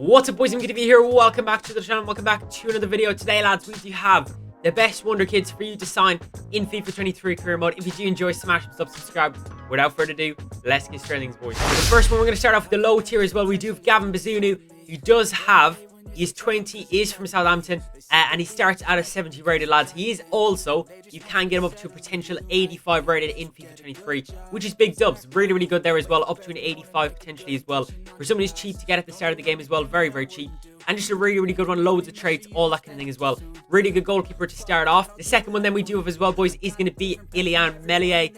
What's up, boys? MKTV here. Welcome back to the channel. Welcome back to another video. Today, lads, we do have the best Wonderkids for you to sign in FIFA 23 career mode. If you do enjoy, smash the subscribe. Without further ado, let's get straight into things, boys. So the first one, we're going to start off with the low tier as well. We do have Gavin Bazunu, who does have... He's 20, is from Southampton, and he starts at a 70 rated, lads. He is also, you can get him up to a potential 85 rated in FIFA 23, which is big dubs. Really, really good there as well, up to an 85 potentially as well. For someone who's cheap to get at the start of the game as well, very, very cheap. And just a really, really good one, loads of traits, all that kind of thing as well. Really good goalkeeper to start off. The second one then we do have as well, boys, is going to be Ilian Meslier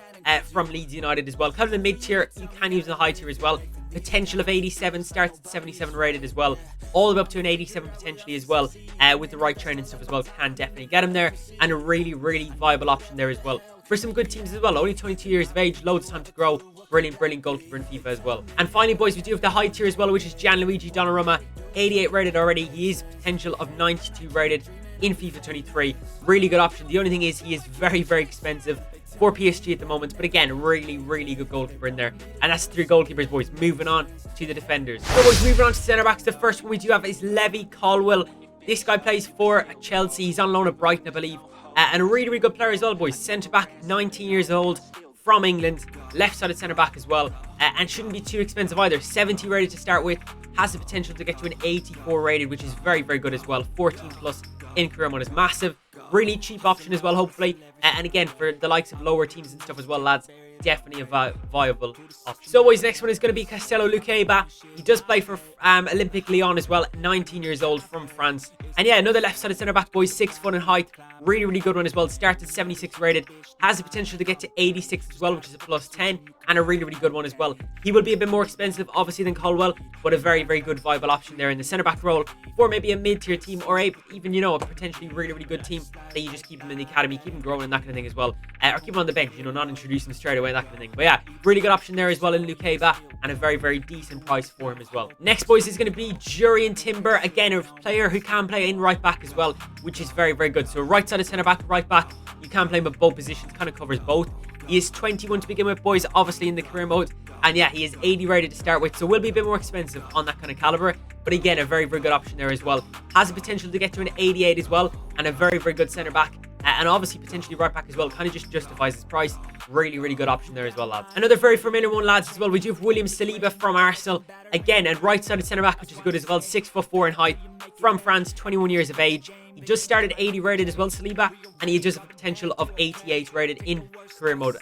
from Leeds United as well. Kind of the mid-tier, you can use the high tier as well. Potential of 87, starts at 77 rated as well, all the way up to an 87 potentially as well, with the right training stuff as well. Can definitely get him there, and a really, really viable option there as well for some good teams as well. Only 22 years of age, loads of time to grow. Brilliant, brilliant goalkeeper in FIFA as well. And finally, boys, we do have the high tier as well, which is Gianluigi Donnarumma, 88 rated already. He is potential of 92 rated in FIFA 23. Really good option. The only thing is he is very, very expensive for PSG at the moment, but again, really, really good goalkeeper in there. And that's three goalkeepers, boys. Moving on to the defenders. So, boys, moving on to centre backs. The first one we do have is Levi Colwill. This guy plays for Chelsea. He's on loan at Brighton, I believe, and a really, really good player as well, boys. Centre back, 19 years old, from England, left-sided centre back as well, and shouldn't be too expensive either. 70 rated to start with, has the potential to get to an 84 rated, which is very, very good as well. 14 plus in career mode is massive. Really cheap option as well, hopefully. And again, for the likes of lower teams and stuff as well, lads, definitely a viable option. So, boys, next one is going to be Castello Luqueba. He does play for Olympique Lyon as well, 19 years old, from France. And yeah, another left-sided centre-back, boys, 6 foot in height. Really, really good one as well. Starts at 76 rated. Has the potential to get to 86 as well, which is a plus 10. And a really, really good one as well. He will be a bit more expensive, obviously, than Colwell, but a very, very good viable option there in the centre-back role for maybe a mid-tier team, or even, you know, a potentially really, really good team that you just keep him in the academy, keep him growing and that kind of thing as well. Or keep him on the bench, you know, not introduce him straight away, that kind of thing. But yeah, really good option there as well in Luqueba, and a very, very decent price for him as well. Next, boys, is going to be Jurriën Timber. Again, a player who can play in right back as well, which is very, very good. So right side of centre back, right back, you can play him at both positions, kind of covers both. He is 21 to begin with, boys, obviously in the career mode. And yeah, he is 80 rated to start with, so will be a bit more expensive on that kind of caliber. But again, a very, very good option there as well. Has the potential to get to an 88 as well, and a very, very good centre back. And obviously potentially right back as well. Kind of just justifies his price. Really, really good option there as well, lads. Another very familiar one, lads, as well. We do have William Saliba from Arsenal. Again, a right-sided centre-back, which is good as well. 6'4" in height, from France, 21 years of age. He just started 80 rated as well, Saliba. And he does have a potential of 88 rated in career mode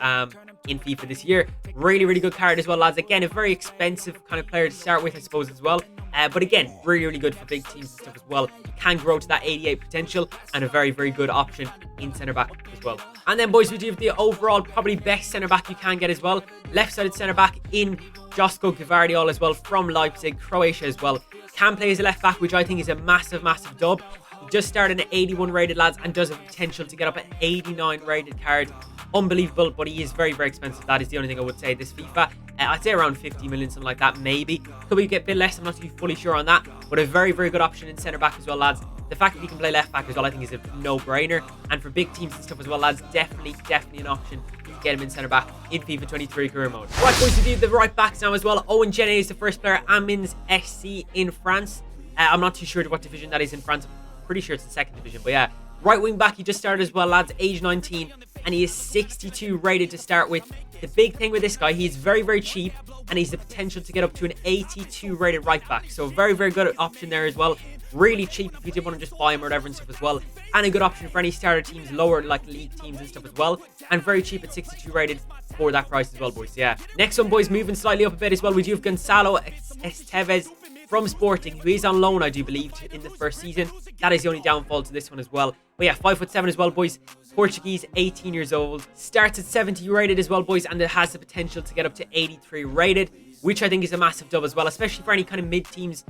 in FIFA this year. Really, really good card as well, lads. Again, a very expensive kind of player to start with, I suppose, as well. But again, really, really good for big teams and stuff as well. Can grow to that 88 potential, and a very, very good option in centre-back as well. And then, boys, we do have the overall probably best centre-back you can get as well. Left-sided centre-back in Josko Gvardiol as well, from Leipzig, Croatia as well. Can play as a left-back, which I think is a massive, massive dub. He just started at 81 rated, lads, and does have potential to get up at 89 rated card. Unbelievable, but he is very, very expensive. That is the only thing I would say this FIFA. I'd say around 50 million, something like that, maybe. Could we get a bit less? I'm not too fully sure on that. But a very, very good option in centre-back as well, lads. The fact that he can play left-back as well, I think, is a no-brainer. And for big teams and stuff as well, lads, definitely an option to get him in centre-back in FIFA 23 career mode. Right, boys, we do the right-backs now as well. Owen Genet is the first player, Amiens SC in France. I'm not too sure what division that is in France. I'm pretty sure it's the second division, but yeah. Right wing back, he just started as well, lads, age 19, and he is 62 rated to start with. The big thing with this guy, he is very, very cheap, and he's the potential to get up to an 82 rated right back. So very, very good option there as well. Really cheap if you did want to just buy him or whatever and stuff as well. And a good option for any starter teams, lower like league teams and stuff as well. And very cheap at 62 rated for that price as well, boys. Yeah. Next one, boys, moving slightly up a bit as well. We do have Gonzalo Esteves from Sporting, who is on loan, I do believe, in the first season. That is the only downfall to this one as well. But yeah, 5'7" as well, boys. Portuguese, 18 years old. Starts at 70 rated as well, boys, and it has the potential to get up to 83 rated, which I think is a massive dub as well, especially for any kind of mid teams,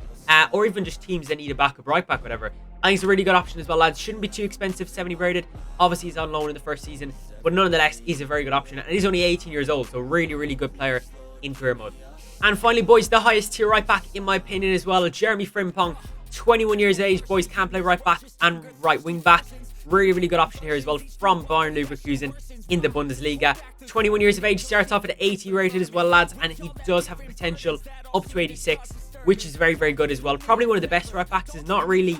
or even just teams that need a backup right back, whatever. I think it's a really good option as well, lads. Shouldn't be too expensive, 70 rated. Obviously, he's on loan in the first season, but nonetheless, he's a very good option. And he's only 18 years old, so really, really good player in career mode. And finally, boys, the highest tier right back, in my opinion, as well, Jeremy Frimpong, 21 years of age, boys, can play right back and right wing back. Really, really good option here as well from Bayern Leverkusen in the Bundesliga. 21 years of age, starts off at 80 rated as well, lads, and he does have a potential up to 86. which is very, very good as well. Probably one of the best right backs. Is not really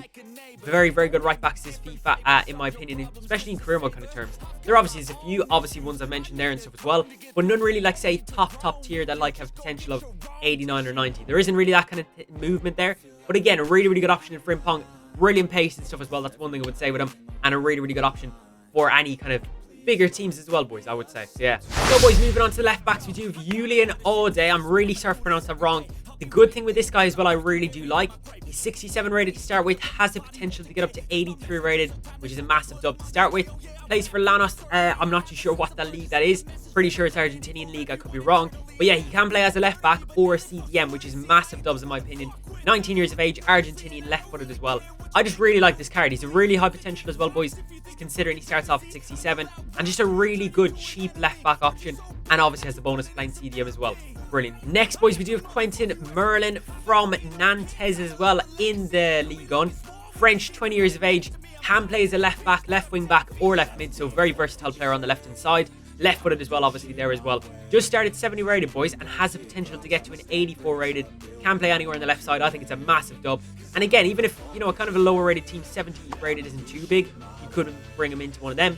very, very good right backs this FIFA, in my opinion, especially in career mode kind of terms. There obviously is a few, obviously ones I've mentioned there and stuff as well, but none really like, say, top tier that like have potential of 89 or 90. There isn't really that kind of movement there. But again, a really, really good option in Frimpong. Brilliant pace and stuff as well. That's one thing I would say with him, and a really, really good option for any kind of bigger teams as well, boys, I would say. So, yeah. So, boys, moving on to the left backs, we do have Julian Ode. I'm really sorry if I pronounced that wrong. The good thing with this guy as well, I really do like, he's 67 rated to start with, has the potential to get up to 83 rated, which is a massive dub to start with. Plays for Lanos. I'm not too sure what that league that is. Pretty sure it's Argentinian league, I could be wrong. But yeah, he can play as a left back or a CDM, which is massive dubs in my opinion. 19 years of age, Argentinian, left-footed as well. I just really like this card. He's a really high potential as well, boys, considering he starts off at 67. And just a really good, cheap left-back option. And obviously has the bonus of playing CDM as well. Brilliant. Next, boys, we do have Quentin Merlin from Nantes as well in the Ligue 1. French, 20 years of age. Can play as a left back, left wing back, or left mid. So very versatile player on the left-hand side. Left-footed as well, obviously, there as well. Just started 70 rated, boys, and has the potential to get to an 84 rated. Can play anywhere on the left side. I think it's a massive dub. And again, even if, you know, a kind of a lower rated team, 70 rated isn't too big, you could bring him into one of them.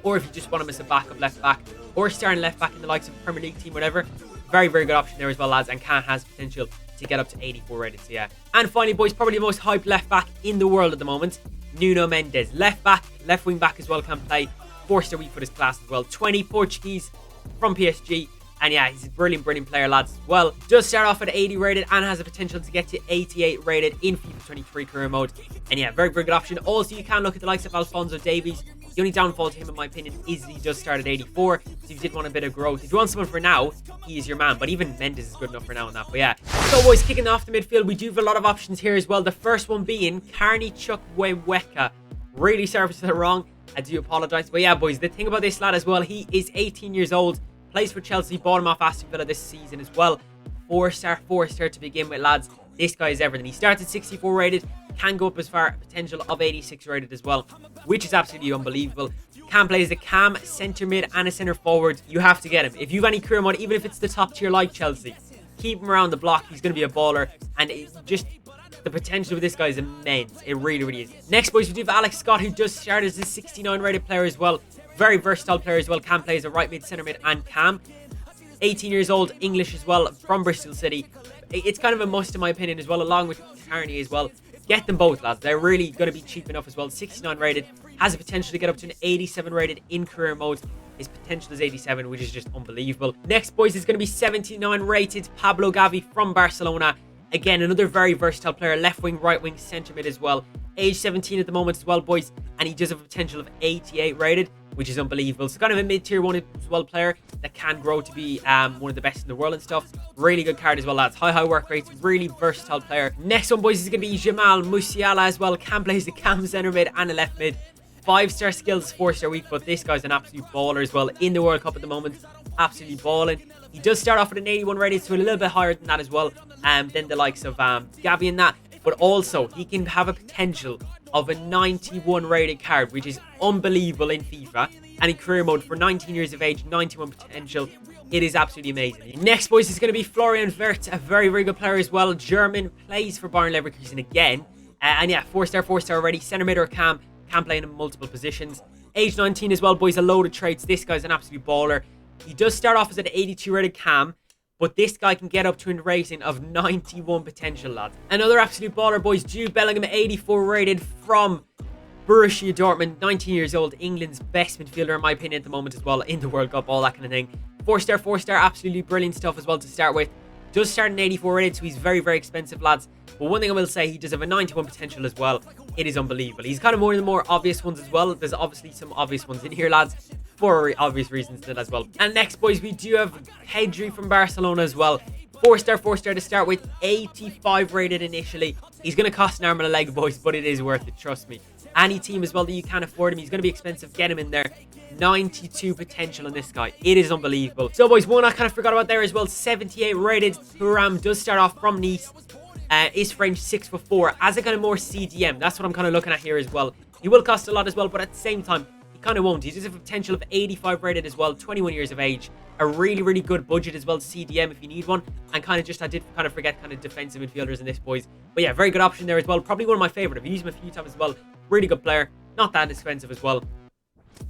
Or if you just want him as a backup left back, or starting left back in the likes of Premier League team, whatever. Very, very good option there as well, lads, and has potential to get up to 84 rated, so yeah. And finally, boys, probably the most hyped left back in the world at the moment, Nuno Mendes. Left back, left wing back as well, can play. 4-star weak foot his class as well. 20 Portuguese from PSG. And yeah, he's a brilliant, brilliant player, lads, as well. Does start off at 80 rated and has a potential to get to 88 rated in FIFA 23 career mode. And yeah, very, very good option. Also, you can look at the likes of Alphonso Davies. The only downfall to him, in my opinion, is he does start at 84. So if you did want a bit of growth, if you want someone for now, he is your man. But even Mendes is good enough for now on that. But yeah. So, boys, kicking off the midfield, we do have a lot of options here as well. The first one being Carney Chukwuemeka. Really sorry if I said it wrong. I do apologise. But yeah, boys, the thing about this lad as well, he is 18 years old. Plays for Chelsea, bought him off Aston Villa this season as well. 4-star to begin with, lads. This guy is everything. He starts at 64 rated, can go up as far, potential of 86 rated as well, which is absolutely unbelievable. Can play as a cam, centre mid, and a centre forward. You have to get him. If you've any career mode, even if it's the top tier like Chelsea, keep him around the block. He's going to be a baller, and the potential of this guy is immense. It really, really is. Next, boys, we do have Alex Scott, who does start as a 69 rated player as well. Very versatile player as well. Can play as a right mid, centre mid, and cam. 18 years old, English as well, from Bristol City. It's kind of a must in my opinion as well, along with Carney as well. Get them both, lads. They're really going to be cheap enough as well. 69 rated. Has a potential to get up to an 87 rated in career mode. His potential is 87, which is just unbelievable. Next, boys, is going to be 79 rated Pablo Gavi from Barcelona. Again, another very versatile player. Left wing, right wing, centre mid as well. Age 17 at the moment as well, boys. And he does have a potential of 88 rated, which is unbelievable. So kind of a mid-tier one as well player that can grow to be one of the best in the world and stuff. Really good card as well, lads. High work rates. Really versatile player. Next one, boys, is going to be Jamal Musiala as well. Can play as a cam, centre mid, and a left mid. 5-star skills, 4-star weak, but this guy's an absolute baller as well in the World Cup at the moment. Absolutely balling. He does start off with an 81 rated, so a little bit higher than that as well. Than the likes of Gavi and that. But also, he can have a potential of a 91 rated card, which is unbelievable in FIFA. And in career mode, for 19 years of age, 91 potential. It is absolutely amazing. Next, boys, is going to be Florian Wirtz, a very, very good player as well. German, plays for Bayern Leverkusen again. And yeah, 4-star already. Centre mid or cam. Can play in multiple positions. Age 19 as well, boys. A load of traits. This guy's an absolute baller. He does start off as an 82 rated cam. But this guy can get up to a rating of 91 potential, lads. Another absolute baller, boys. Jude Bellingham, 84 rated from Borussia Dortmund. 19 years old. England's best midfielder, in my opinion, at the moment as well. In the World Cup, all that kind of thing. 4-star. Absolutely brilliant stuff as well to start with. Does start in 84 rated, so he's very, very expensive, lads. But one thing I will say, he does have a 91 potential as well. It is unbelievable. He's kind of one of the more obvious ones as well. There's obviously some obvious ones in here, lads, for obvious reasons as well. And next, boys, we do have Pedri from Barcelona as well. 4-star to start with. 85 rated initially. He's going to cost an arm and a leg, boys, but it is worth it, trust me. Any team as well that you can afford him, he's going to be expensive. Get him in there. 92 potential on this guy. It is unbelievable. So, boys, one I kind of forgot about there as well. 78 rated. Thuram does start off from Nice. Is French, 6'4". As a kind of more CDM, that's what I'm kind of looking at here as well. He will cost a lot as well, but at the same time, he kind of won't. He does have a potential of 85 rated as well. 21 years of age. a really good budget as well to CDM if you need one. And kind of just, I did kind of forget kind of defensive midfielders in this, boys. But yeah, very good option there as well. Probably one of my favorite. I've used him a few times as well. Really good player. Not that expensive as well.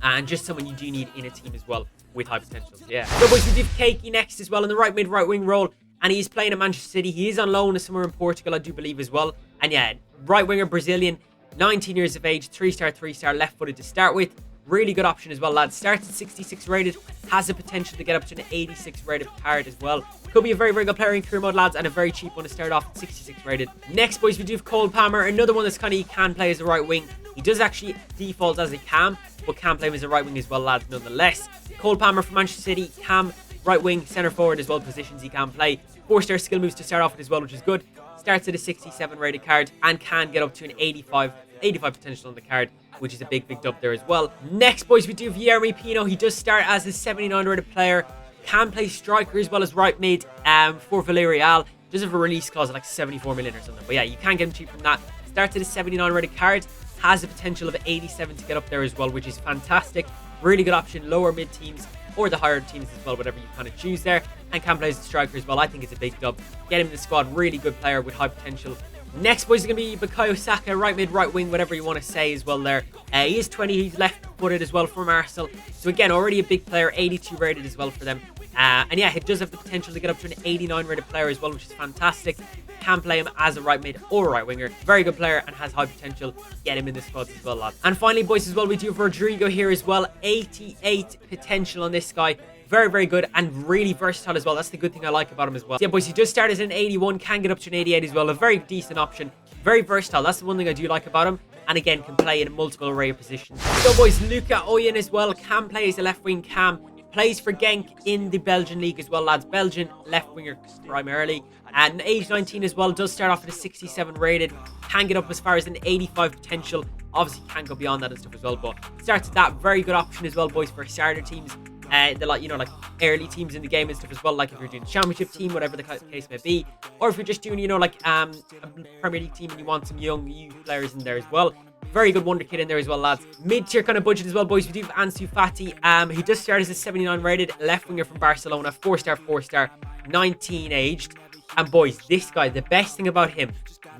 And just someone you do need in a team as well with high potential. Yeah. So boys, we do Keiki next as well in the right mid, right wing role. And he's playing at Manchester City. He is on loan somewhere in Portugal, I do believe as well. And yeah, right winger, Brazilian, 19 years of age, 3-star, left-footed to start with. Really good option as well, lads. Starts at 66 rated, has the potential to get up to an 86 rated card as well. Could be a very good player in career mode, lads, and a very cheap one to start off at 66 rated. Next, boys, we do have Cole Palmer, another one that's kind of he can play as a right wing. He does actually default as a cam, but can play him as a right wing as well, lads, nonetheless. Cole Palmer from Manchester City, cam, right wing, centre forward as well, positions he can play. 4-star skill moves to start off with as well, which is good. Starts at a 67 rated card and can get up to an 85 potential on the card, which is a big dub there as well. Next, boys, we do Yeremy Pino. He does start as a 79 rated player. Can play striker as well as right mid for Villarreal. Does have a release clause of like 74 million or something. But yeah, you can get him cheap from that. Starts at a 79 rated card. Has a potential of 87 to get up there as well, which is fantastic. Really good option. Lower mid teams or the higher teams as well, whatever you kind of choose there. And can play as a striker as well. I think it's a big dub. Get him in the squad. Really good player with high potential. Next, boys, is going to be Bukayo Saka, right mid, right wing, whatever you want to say as well there. He is 20, he's left-footed as well from Arsenal. So again, already a big player, 82 rated as well for them. And yeah, he does have the potential to get up to an 89 rated player as well, which is fantastic. Can play him as a right mid or a right winger. Very good player and has high potential. Get him in the squads as well, lads. And finally, boys, as well, we do have Rodrigo here as well. 88 potential on this guy. Very good and really versatile as well. That's the good thing I like about him as well. So yeah, boys, he does start as an 81, can get up to an 88 as well. A very decent option. Very versatile. That's the one thing I do like about him. And again, can play in a multiple array of positions. So, boys, Luka Oyen as well. Can play as a left wing cam. Plays for Genk in the Belgian league as well, lads. Belgian left winger primarily. And age 19 as well. Does start off at a 67 rated. Can get up as far as an 85 potential. Obviously, can't go beyond that and stuff as well. But starts at that. Very good option as well, boys, for starter teams. The like, you know, like early teams in the game and stuff as well, like if you're doing a championship team, whatever the case may be, or if you're just doing, you know, like a Premier League team and you want some young youth players in there as well. Very good wonder kid in there as well, lads. Mid-tier kind of budget as well, boys. We do have Ansu Fati. He does start as a 79 rated left winger from Barcelona, 4-star, 19 aged. And boys, this guy, the best thing about him,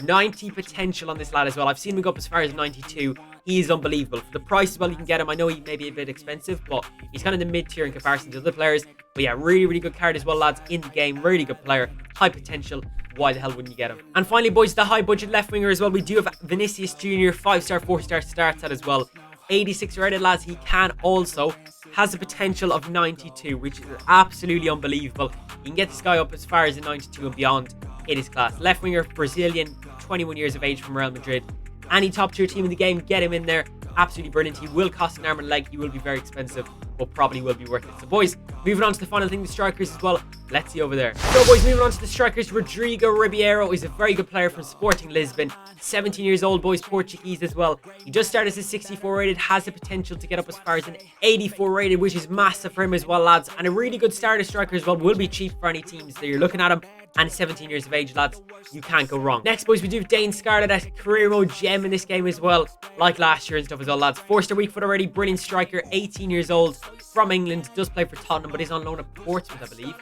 90 potential on this lad as well. I've seen him go up as far as 92. He is unbelievable. For the price as well, you can get him. I know he may be a bit expensive, but he's kind of the mid-tier in comparison to other players. But yeah, really good card as well, lads, in the game. Really good player. High potential. Why the hell wouldn't you get him? And finally, boys, the high budget left winger as well. We do have Vinicius Jr., 5-star, 4-star starts at as well. 86 rated, lads. He can also has a potential of 92, which is absolutely unbelievable. You can get this guy up as far as a 92 and beyond. It is class. Left winger, Brazilian, 21 years of age from Real Madrid. Any top tier team in the game, get him in there. Absolutely brilliant. He will cost an arm and a leg. He will be very expensive, but probably will be worth it. So, boys, moving on to the final thing, the strikers as well. Let's see over there. So, boys, moving on to the strikers. Rodrigo Ribeiro is a very good player from Sporting Lisbon. 17 years old, boys, Portuguese as well. He just started as a 64 rated, has the potential to get up as far as an 84 rated, which is massive for him as well, lads. And a really good starter striker as well. Will be cheap for any teams that you're looking at him. And 17 years of age, lads. You can't go wrong. Next, boys, we do have Dane Scarlett, a career mode gem in this game as well. Like last year and stuff as well, lads. 4-star weak foot already. Brilliant striker. 18 years old. From England. Does play for Tottenham, but is on loan at Portsmouth, I believe.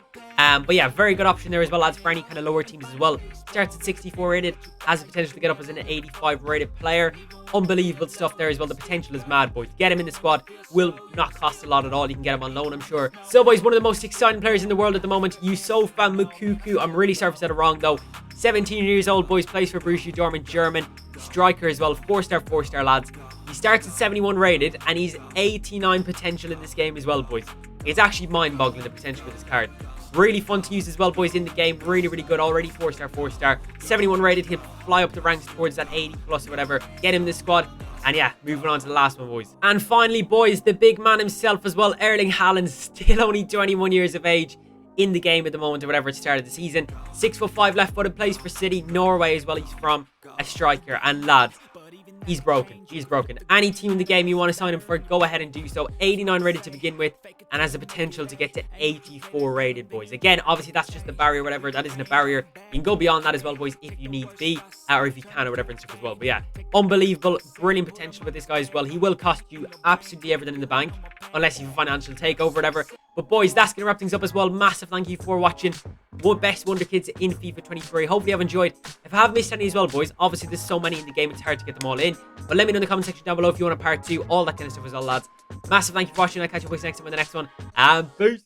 But yeah, very good option there as well, lads, for any kind of lower teams as well. Starts at 64 rated. Has the potential to get up as an 85 rated player. Unbelievable stuff there as well. The potential is mad, boys. Get him in the squad. Will not cost a lot at all. You can get him on loan, I'm sure. So, boys, one of the most exciting players in the world at the moment, Yusufa Mukuku. I'm really sorry if I said it wrong, though. 17 years old, boys. Plays for Borussia Dortmund, German. Striker as well. 4-star, lads. He starts at 71 rated, and he's 89 potential in this game as well, boys. It's actually mind-boggling, the potential for this card. Really fun to use as well, boys, in the game. Really good. Already 4-star. 71 rated. He'll fly up the ranks towards that 80 plus or whatever. Get him in the squad. And yeah, moving on to the last one, boys. And finally, boys, the big man himself as well, Erling Haaland, still only 21 years of age in the game at the moment or whatever, at the start of the season. 6'5" left-footed, plays for City, Norway as well. He's from a striker. And lads, he's broken. He's broken. Any team in the game you want to sign him for, go ahead and do so. 89 rated to begin with, and has the potential to get to 84 rated, boys. Again, obviously, that's just the barrier, whatever. That isn't a barrier. You can go beyond that as well, boys, if you need to be, or if you can, or whatever and stuff as well. But yeah, unbelievable, brilliant potential with this guy as well. He will cost you absolutely everything in the bank, unless you have a financial takeover, whatever. But boys, that's going to wrap things up as well. Massive thank you for watching Best Wonderkids in FIFA 23. Hopefully you've enjoyed. If I have missed any as well, boys, obviously there's so many in the game, it's hard to get them all in. But let me know in the comment section down below if you want a part 2, all that kind of stuff as well, lads. Massive thank you for watching. I'll catch you boys next time in the next one. And peace.